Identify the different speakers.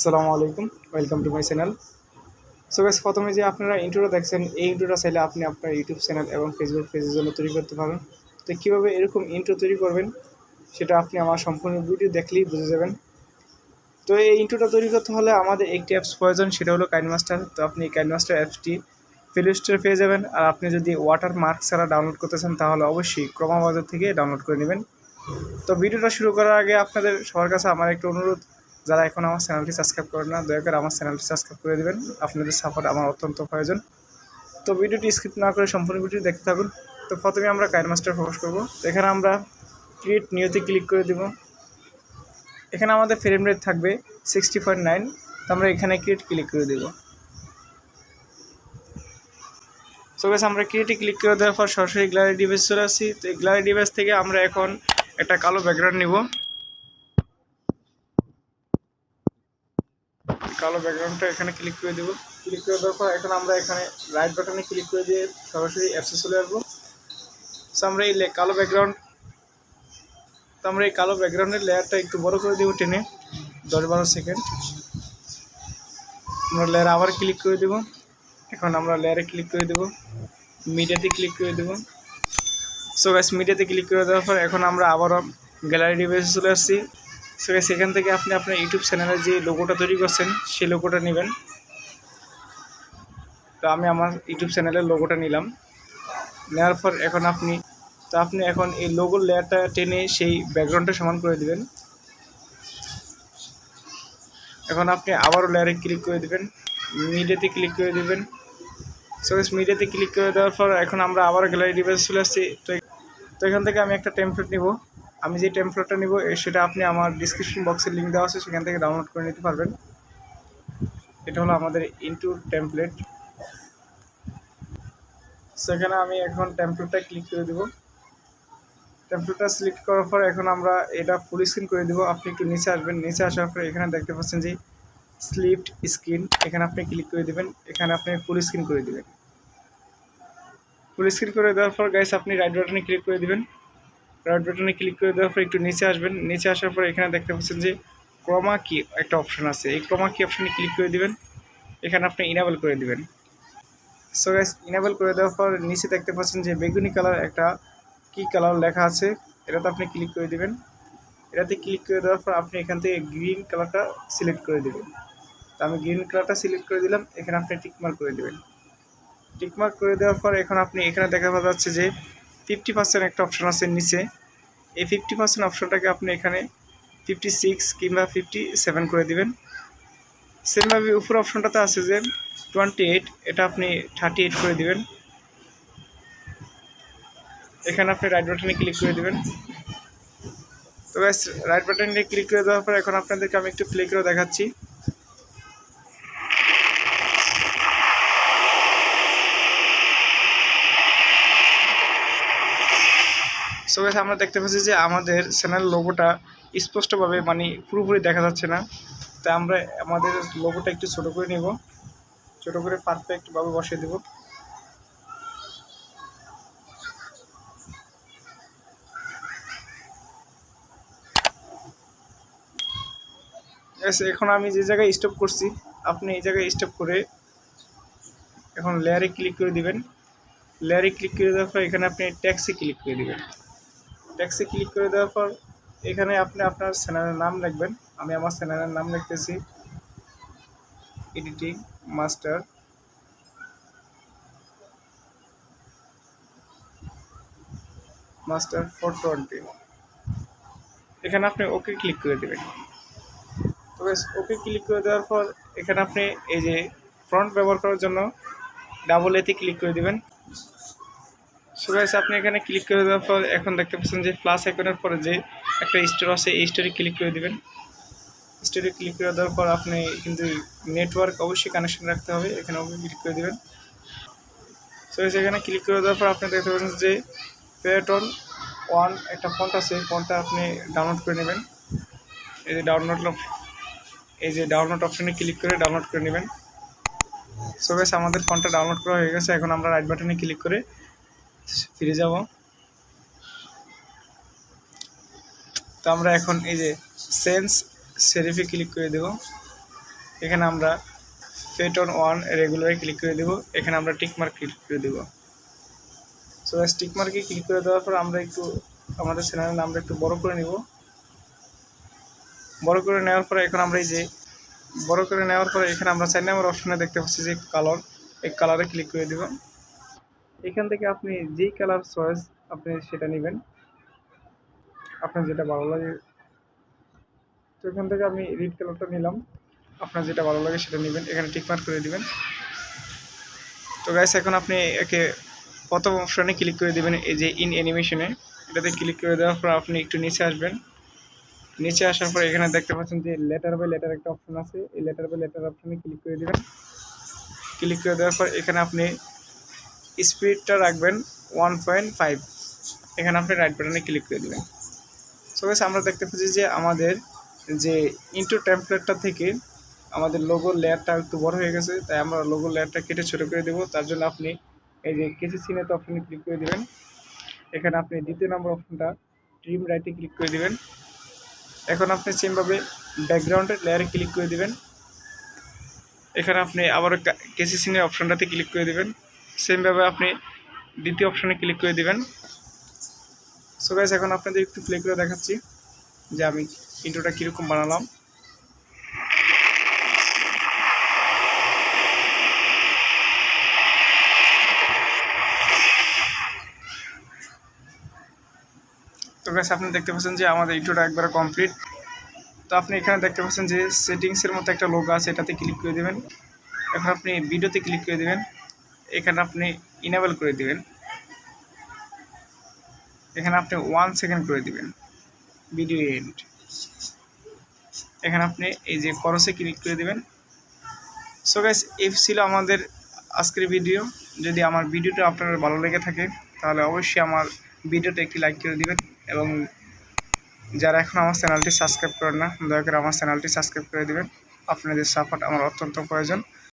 Speaker 1: আসসালামু আলাইকুম, welcome to my channel. So guys, প্রথমে যে আপনারা ইন্ট্রোটা দেখছেন, এই ইন্ট্রোটা চাইলে আপনি আপনার ইউটিউব চ্যানেল এবং ফেসবুক পেজের জন্য তৈরি করতে পারেন। তো কীভাবে এরকম ইন্ট্রো তৈরি করবেন সেটা আপনি আমার সম্পূর্ণ ভিডিও দেখলেই বুঝে যাবেন। তো এই ইন্ট্রোটা তৈরি করতে হলে আমাদের একটি অ্যাপস প্রয়োজন, সেটা হলো কাইনমাস্টার। তো আপনি এই কাইনমাস্টার অ্যাপসটি প্লে স্টোরে পেয়ে যাবেন। আর আপনি যদি ওয়াটার মার্ক ছাড়া ডাউনলোড করতে চান তাহলে অবশ্যই ক্রোমা বাজার থেকে ডাউনলোড করে নেবেন। তো ভিডিওটা শুরু করার আগে আপনাদের সবার কাছে আমার একটা অনুরোধ, যারা এখন আমার চ্যানেলটি সাবস্ক্রাইব করেন না, দয়া করে আমার চ্যানেলটি সাবস্ক্রাইব করে দেবেন। আপনাদের সাপোর্ট আমার অত্যন্ত প্রয়োজন। তো ভিডিওটি স্কিপ না করে সম্পূর্ণ ভিডিও দেখতে থাকুন। তো প্রথমে আমরা কাইনমাস্টার প্রবেশ করব। এখানে আমরা ক্রিয়েট নিউতে ক্লিক করে দেব। এখানে আমাদের ফ্রেম রেট থাকবে 60.9। তো আমরা এখানে ক্রিয়েট ক্লিক করে দেব। সো গাইস, আমরা ক্রিয়েটে ক্লিক করে দেওয়ার পর সরাসরি গ্যালারি ডিভাইস চলে আসছি। তো এই গ্যালারি ডিভাইস থেকে আমরা এখন একটা কালো ব্যাকগ্রাউন্ড নিব। কালো ব্যাকগ্রাউন্ডটা এখানে ক্লিক করে দেবো। ক্লিক করে দেওয়ার পর এখন আমরা এখানে রাইট বাটনে ক্লিক করে দিয়ে সরাসরি অ্যাপসে চলে আসবো। সো আমরা এই কালো ব্যাকগ্রাউন্ডের লেয়ারটা একটু বড় করে দেবো, টেনে 10-12 সেকেন্ড। আমরা লেয়ার আবার ক্লিক করে দেবো। এখন আমরা লেয়ারে ক্লিক করে দেবো, মিডিয়াতে ক্লিক করে দেবো। সো গাইস, মিডিয়াতে ক্লিক করে দেওয়ার পর এখন আমরা আবারও গ্যালারি ডিভাইসে চলে আসছি। সো গাইস, সেখান থেকে আপনি আপনার ইউটিউব চ্যানেলের যে লোগোটা তৈরি করছেন সেই লোগোটা নেবেন। তো আমি আমার ইউটিউব চ্যানেলের লোগোটা নিলাম। নেওয়ার পর এখন আপনি এখন এই লোগোর লেয়ারটা টেনে সেই ব্যাকগ্রাউন্ডটা সমান করে দিবেন। এখন আপনি আবারও লেয়ারে ক্লিক করে দিবেন, মিডিয়াতে ক্লিক করে দিবেন। সো গাইস, মিডিয়াতে ক্লিক করে দেওয়ার পর এখন আমরা আবার গ্যালারি ডিভাইসে চলে আসছি। তো এখান থেকে আমি একটা টেমপ্লেট নিব। আমি যে টেমপ্লেটটা নিব সেটা আপনি আমার ডিসক্রিপশন বক্সের লিঙ্ক দেওয়া আছে, সেখান থেকে ডাউনলোড করে নিতে পারবেন। এটা হলো আমাদের ইন্ট্রো টেমপ্লেট। সেখানে আমি এখন টেমপ্লেটটা ক্লিক করে দেব। টেমপ্লেটটা সিলেক্ট করার পর এখন আমরা এটা ফুল স্ক্রিন করে দেব। আপনি একটু নিচে আসবেন, নিচে আসার পর এখানে দেখতে পাচ্ছেন যে স্লিপড স্ক্রিন, এখানে আপনি ক্লিক করে দেবেন। এখানে আপনি ফুল স্ক্রিন করে দেবেন। ফুল স্ক্রিন করে দেওয়ার পর গাইস আপনি রাইট বাটনে ক্লিক করে দেবেন। রাইট বাটনে ক্লিক করে দেওয়ার পর একটু নিচে আসবেন, নিচে আসার পর এখানে দেখতে পাচ্ছেন যে ক্রোমা কি একটা অপশন আছে, এই ক্রোমা কি অপশনে ক্লিক করে দিবেন। এখানে আপনি ইনেবল করে দিবেন। সো গাইস, ইনেবল করে দেওয়ার পর নিচে দেখতে পাচ্ছেন যে বেগুনি কালার একটা কি কালার লেখা আছে, এটাতে আপনি ক্লিক করে দিবেন। এটাতে ক্লিক করে দেওয়ার পর আপনি এখান থেকে গ্রিন কালারটা সিলেক্ট করে দেবেন। তো আমি গ্রিন কালারটা সিলেক্ট করে দিলাম। এখানে আপনি টিকমার্ক করে দেবেন। টিকমার্ক করে দেওয়ার পর এখন আপনি এখানে দেখা যাচ্ছে যে 50% একটা অপশন আছে নিচে। এই 50% অপশনটাকে আপনি এখানে 56 কিংবা 57 করে দিবেন। সেমভাবে উপর অপশনটাতে আছে যে 28, এটা আপনি 38 করে দিবেন। এখানে আপনি রাইট বাটনে ক্লিক করে দিবেন। তো গাইস, রাইট বাটনে ক্লিক করে দেওয়ার পর এখন আপনাদেরকে আমি একটু প্লে করে দেখাচ্ছি। সো গাইস, আমরা দেখতে পাচ্ছি যে আমাদের চ্যানেল লোগোটা স্পষ্টভাবে পুরোপুরি দেখা যাচ্ছে না। তাই আমরা আমাদের লোগোটা একটু ছোট করে নেব, ছোট করে পারফেক্টভাবে বসিয়ে দেব। এখন আমি যে জায়গায় স্টপ করছি আপনি এই জায়গায় স্টপ করে এখন লেয়ারে ক্লিক করে দিবেন। লেয়ারে ক্লিক করে দেওয়ার পর এখানে আপনি ট্যাক্সে ক্লিক করে দিবেন। ট্যাক্সে ক্লিক করে দেওয়ার পর এখানে আপনি আপনার চ্যানেলের নাম লিখবেন। আমি আমার চ্যানেলের নাম লিখতেছি এডিটিং মাস্টার। মাস্টার 420। এখানে আপনি ওকে ক্লিক করে দেবেন। তো ওকে ক্লিক করে দেওয়ার পর এখানে আপনি এই যে ফ্রন্ট ব্যবহার করার জন্য ডাবল এতে ক্লিক করে দেবেন। সো গাইস, আপনি এখানে ক্লিক করে দেওয়ার পর এখন দেখতে পাচ্ছেন যে প্লাস আইকনের পরে যে একটা স্টোর আছে, এই স্টোরে ক্লিক করে দেবেন। স্টোরে ক্লিক করে দেওয়ার পর আপনি কিন্তু নেটওয়ার্ক অবশ্যই কানেকশন রাখতে হবে, এখানে ওকে ক্লিক করে দেবেন। সো গাইস, এখানে ক্লিক করে দেওয়ার পর আপনি দেখতে পাচ্ছেন যে পেটন 1 একটা ফন্ট আছে, ফন্টটা আপনি ডাউনলোড করে নেবেন। এই যে ডাউনলোড অপশনে ক্লিক করে ডাউনলোড করে নেবেন। সো গাইস, আমাদের ফন্টটা ডাউনলোড করা হয়ে গেছে। এখন আমরা রাইট বাটনে ক্লিক করে ফিরে যাব। তো আমরা এখন এই যে সেন্স সেরিফে ক্লিক করে দেব। এখানে আমরা ফেট অন ওয়ান রেগুলারে ক্লিক করে দেব। এখানে আমরা টিক মার্ক ক্লিক করে দেব। সো গাইস টিক মার্কে ক্লিক করে দেওয়ার পর আমরা একটু আমাদের চ্যানেলের নামটা একটু বড় করে নিব। বড় করে নেওয়ার পরে এখন আমরা বড় করে নেওয়ার পরে এখানে আমরা 4 নম্বর অপশনে দেখতে পাচ্ছি যে কালার, এই কালারে ক্লিক করে দেব। এখান থেকে আপনি যেই কালার চয়েস আপনি সেটা নেবেন, আপনার যেটা ভালো লাগে। তো এখান থেকে আমি রেড কালারটা নিলাম, আপনার যেটা ভালো লাগে সেটা নেবেন। এখানে টিক মার্ক করে দিবেন। তো গাইস এখন আপনি একে প্রথম অপশনে ক্লিক করে দেবেন, এই যে ইন অ্যানিমেশনে, এটাতে ক্লিক করে দেওয়ার পর আপনি একটু নিচে আসবেন। নিচে আসার পর এখানে দেখতে পাচ্ছেন যে লেটার বাই লেটার একটা অপশন আছে, এই লেটার বাই লেটার অপশনে ক্লিক করে দেবেন। ক্লিক করে দেওয়ার পর এখানে আপনি স্পিডটা রাখবেন 1.5, এখানে আপনি রাইট বাটনে ক্লিক করে দেবেন। সো গাইস আমরা দেখতে পাচ্ছি যে আমাদের যে ইন্ট্রো টেমপ্লেটটা থেকে আমাদের লোগোর লেয়ারটা একটু বড় হয়ে গেছে, তাই আমরা লোগোর লেয়ারটা কেটে ছোটো করে দেবো। তার জন্য আপনি এই যে কেসি সিনেতে অপশনে ক্লিক করে দেবেন। এখানে আপনি দ্বিতীয় নম্বর অপশনটা ট্রিম রাইটে ক্লিক করে দেবেন। এখন আপনি সেমভাবে ব্যাকগ্রাউন্ডের লেয়ারে ক্লিক করে দেবেন। এখানে আপনি আবার কেসি সিনের অপশনটাতে ক্লিক করে দেবেন। সেমভাবে আপনি দ্বিতীয় অপশনে ক্লিক করে দেবেন। সো গাইস এখন আপনাদের একটু প্লে করে দেখাচ্ছি যে আমি ইন্ট্রোটা কীরকম বানালাম। তো গাইস আপনি দেখতে পাচ্ছেন যে আমাদের ইন্ট্রোটা একবারে কমপ্লিট। তো আপনি এখানে দেখতে পাচ্ছেন যে সেটিংসের মতো একটা লোগো আছে, এটাতে ক্লিক করে দেবেন। এখন আপনি ভিডিওতে ক্লিক করে দেবেন। এখানে আপনি ইনেবল করে দিবেন। এখানে আপনি 1 সেকেন্ড করে দিবেন ভিডিও এন্ড। এখানে আপনি এই যে করসে ক্লিক করে দিবেন। সো গাইস এই ছিল আমাদের আজকের ভিডিও। যদি আমার ভিডিওটা আপনার ভালো লেগে থাকে তাহলে অবশ্যই আমার ভিডিওটা একটি লাইক করে দিবেন, এবং যারা এখন আমার চ্যানেলটি সাবস্ক্রাইব করেন না দয়া করে আমার চ্যানেলটি সাবস্ক্রাইব করে দিবেন। আপনাদের সাপোর্ট আমার অত্যন্ত প্রয়োজন।